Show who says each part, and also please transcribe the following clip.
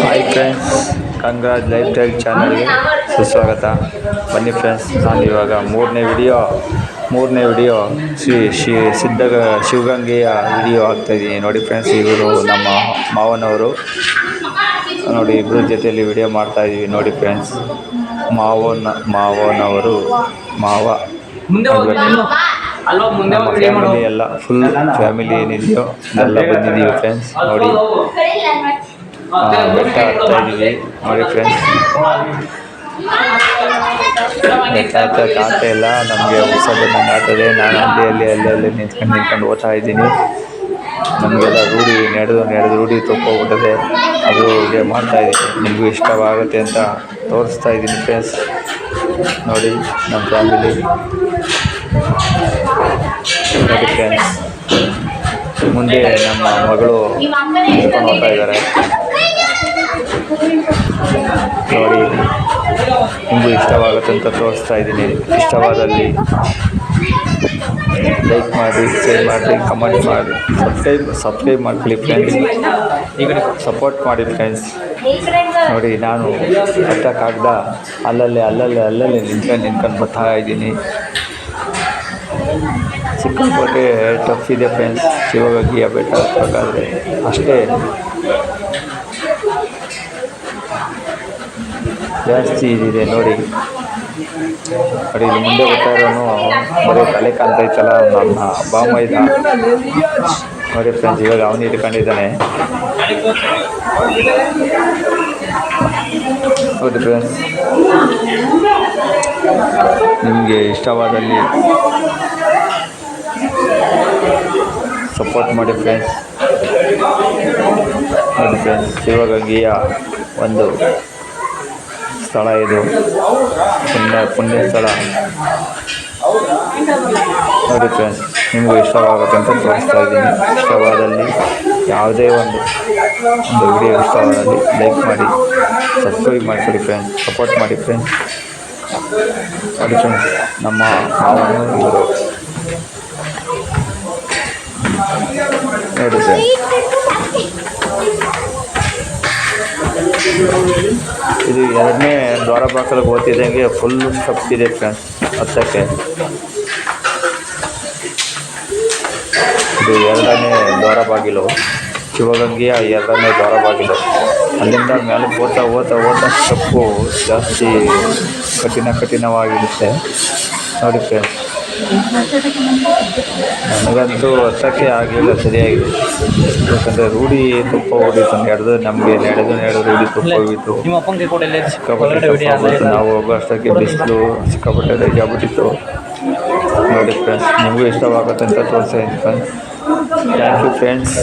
Speaker 1: Hi friends, ಕಂಗ್ರಾಜ್ life style ಚಾನಲ್ಗೆ ಸುಸ್ವಾಗತ. ಬನ್ನಿ ಫ್ರೆಂಡ್ಸ್, ನಾನು ಇವಾಗ ಮೂರನೇ ವಿಡಿಯೋ ಶ್ರೀ ಶಿವಗಂಗೆಯ ವಿಡಿಯೋ ಹಾಕ್ತಾಯಿದ್ದೀನಿ. ನೋಡಿ ಫ್ರೆಂಡ್ಸ್, ಇವರು ನಮ್ಮ ಮಾವನವರು. ನೋಡಿ, ಇಬ್ಬರ ಜೊತೆಯಲ್ಲಿ ವಿಡಿಯೋ ಮಾಡ್ತಾಯಿದ್ದೀವಿ. ನೋಡಿ ಫ್ರೆಂಡ್ಸ್, ಮಾವನವರು ನಮ್ಮ ಫ್ಯಾಮಿಲಿ ಎಲ್ಲ ಫುಲ್ ಫ್ಯಾಮಿಲಿ ಏನಿದೆಯೋ ಎಲ್ಲ ಬಂದಿದ್ದೀವಿ ಫ್ರೆಂಡ್ಸ್. ನೋಡಿ, ಬೆಟ್ಟ ಹತ್ತಾ ಇದ್ದೀವಿ. ನೋಡಿ ಫ್ರೆಂಡ್ಸ್, ಬೆಟ್ಟ ಹತ್ತಕ್ಕೆ ಇಲ್ಲ, ನಮಗೆ ಹೊಸದನ್ನು ಆಗ್ತದೆ. ನಾನು ಅಲ್ಲಿ ನಿಂತ್ಕೊಂಡು ಓದ್ತಾ ಇದ್ದೀನಿ. ನಮಗೆಲ್ಲ ನಡೆದು ರೂಢಿ ತಪ್ಪೋಗ್ಬಿಟ್ಟದೆ. ಅದು ಇದೇ ಮಾಡ್ತಾಯಿದ್ದೀನಿ. ನಿಮಗೂ ಇಷ್ಟವಾಗುತ್ತೆ ಅಂತ ತೋರಿಸ್ತಾ ಇದ್ದೀನಿ ಫ್ರೆಂಡ್ಸ್. ನೋಡಿ ನಮ್ಮ ಫ್ಯಾಮಿಲಿ. ನೋಡಿ ಫ್ರೆಂಡ್ಸ್, ಮುಂದೆ ನಮ್ಮ ಮಗಳು ನಿಂತ್ಕೊಂಡು ಹೋಗ್ತಾ ಇದ್ದಾರೆ. ನೋಡಿ, ನಿಮಗೂ ಇಷ್ಟವಾಗುತ್ತೆ ಅಂತ ತೋರಿಸ್ತಾ ಇದ್ದೀನಿ. ಇಷ್ಟವಾದಲ್ಲಿ ಲೈಕ್ ಮಾಡಿ, ಶೇರ್ ಮಾಡಿ, ಕಮೆಂಟ್ ಮಾಡಿ, ಸಬ್ಸ್ಕ್ರೈಬ್ ಮಾಡ್ಕೊಳ್ಳಿ ಫ್ರೆಂಡ್ಸ್. ಸಪೋರ್ಟ್ ಮಾಡಿ ಫ್ರೆಂಡ್ಸ್. ನೋಡಿ, ನಾನು ಹತ್ತಕ್ಕಾಗ್ದ ಅಲ್ಲಲ್ಲಿ ನಿಂತ್ಕೊಂಡು ಬರ್ತಾ ಇದ್ದೀನಿ. ಸಿಕ್ಕಾಪಟ್ಟೆ ಟಫ್ ಇದೆ ಫ್ರೆಂಡ್ಸ್ ಶಿವಗಂಗೆಯ ಬೆಟ್ಟ ಹತ್ತಬೇಕಾದ್ರೆ. ಅಷ್ಟೇ ಜಾಸ್ತಿ ಇದಿದೆ. ನೋಡಿ, ಇಲ್ಲಿ ಮುಂದೆ ಬರ್ತಾ ಇರೋನು ಬರೀ ತಲೆ ಕಾಣ್ತೈತಲ್ಲ, ನನ್ನ ಬಾಮ ಇದ್ದ. ನೋಡಿ ಫ್ರೆಂಡ್ಸ್, ಇವಾಗ ಅವನು ಇಟ್ಕೊಂಡಿದ್ದಾನೆ. ಹೌದು ಫ್ರೆಂಡ್ಸ್, ನಿಮಗೆ ಇಷ್ಟವಾದಲ್ಲಿ ಸಪೋರ್ಟ್ ಮಾಡಿ ಫ್ರೆಂಡ್ಸ್. ನೋಡಿ ಫ್ರೆಂಡ್ಸ್, ಶಿವಗಂಗೆಯ ಒಂದು ಸ್ಥಳ ಇದು, ಪುಣ್ಯ ಸ್ಥಳ. ನೋಡಿ ಫ್ರೆಂಡ್ಸ್, ನಿಮಗೂ ಇಷ್ಟವಾಗುತ್ತೆ ಅಂತ ತೋರಿಸ್ತಾ ಇದ್ದೀನಿ. ಇಷ್ಟವಾದಲ್ಲಿ ಯಾವುದೇ ಒಂದು ವಿಡಿಯೋ ಇಷ್ಟವಾದಲ್ಲಿ ಲೈಕ್ ಮಾಡಿ, ಸಬ್ಸ್ಕ್ರೈಬ್ ಮಾಡಿಕೊಡಿ ಫ್ರೆಂಡ್ಸ್. ಸಪೋರ್ಟ್ ಮಾಡಿ ಫ್ರೆಂಡ್ಸ್. ನೋಡಿ ಫ್ರೆಂಡ್ಸ್, ನಮ್ಮ ಮಾವನು ಇವರು. ನೋಡಿ ಫ್ರೆಂಡ್ಸ್, ಇದು ಎರಡನೇ ದ್ವಾರ ಬಾಗಿಲಿಗೆ ಓದ್ತಿದ್ದಂಗೆ ಫುಲ್ ಸ್ಟೆಪ್ ಇದೆ ಫ್ರೆಂಡ್ಸ್ ಹತ್ತಕ್ಕೆ. ಇದು ಎರಡನೇ ದ್ವಾರ ಬಾಗಿಲು, ಶಿವಗಂಗೆಯ ಎರಡನೇ ದ್ವಾರ ಬಾಗಿಲು. ಅಲ್ಲಿಂದ ಮೇಲೆ ಓದ್ತಾ ಸ್ಟೆಪ್ಪು ಜಾಸ್ತಿ ಕಠಿಣವಾಗಿರುತ್ತೆ. ನೋಡಿ ಫ್ರೆಂಡ್ಸ್, ನನಗಂತೂ ಹತ್ತಕ್ಕೆ ಆಗಲಿಲ್ಲ ಸರಿಯಾಗಿದೆ. ಯಾಕಂದರೆ ರೂಢಿ ತುಪ್ಪ ಹೊಡಿತು. ನಮಗೆ ನಡೆದು ರೂಢಿ ತುಪ್ಪ ಹೋಗಿತ್ತು. ಸಿಕ್ಕಾಪಟ್ಟೆ ನಾವು ಹೋಗೋ ಅಷ್ಟಕ್ಕೆ ಬಿಸಿಲು ಸಿಕ್ಕಾಪಟ್ಟೆ ರಜೆ ಆಗ್ಬಿಟ್ಟಿತ್ತು. ನೋಡಿ ಫ್ರೆಂಡ್ಸ್, ನಿಮಗೂ ಇಷ್ಟವಾಗುತ್ತೆ ಅಂತ ತೋರಿಸ್ತಾ ಇದ್ದೀನಿ ಫ್ರೆಂಡ್ಸ್. Thank you friends.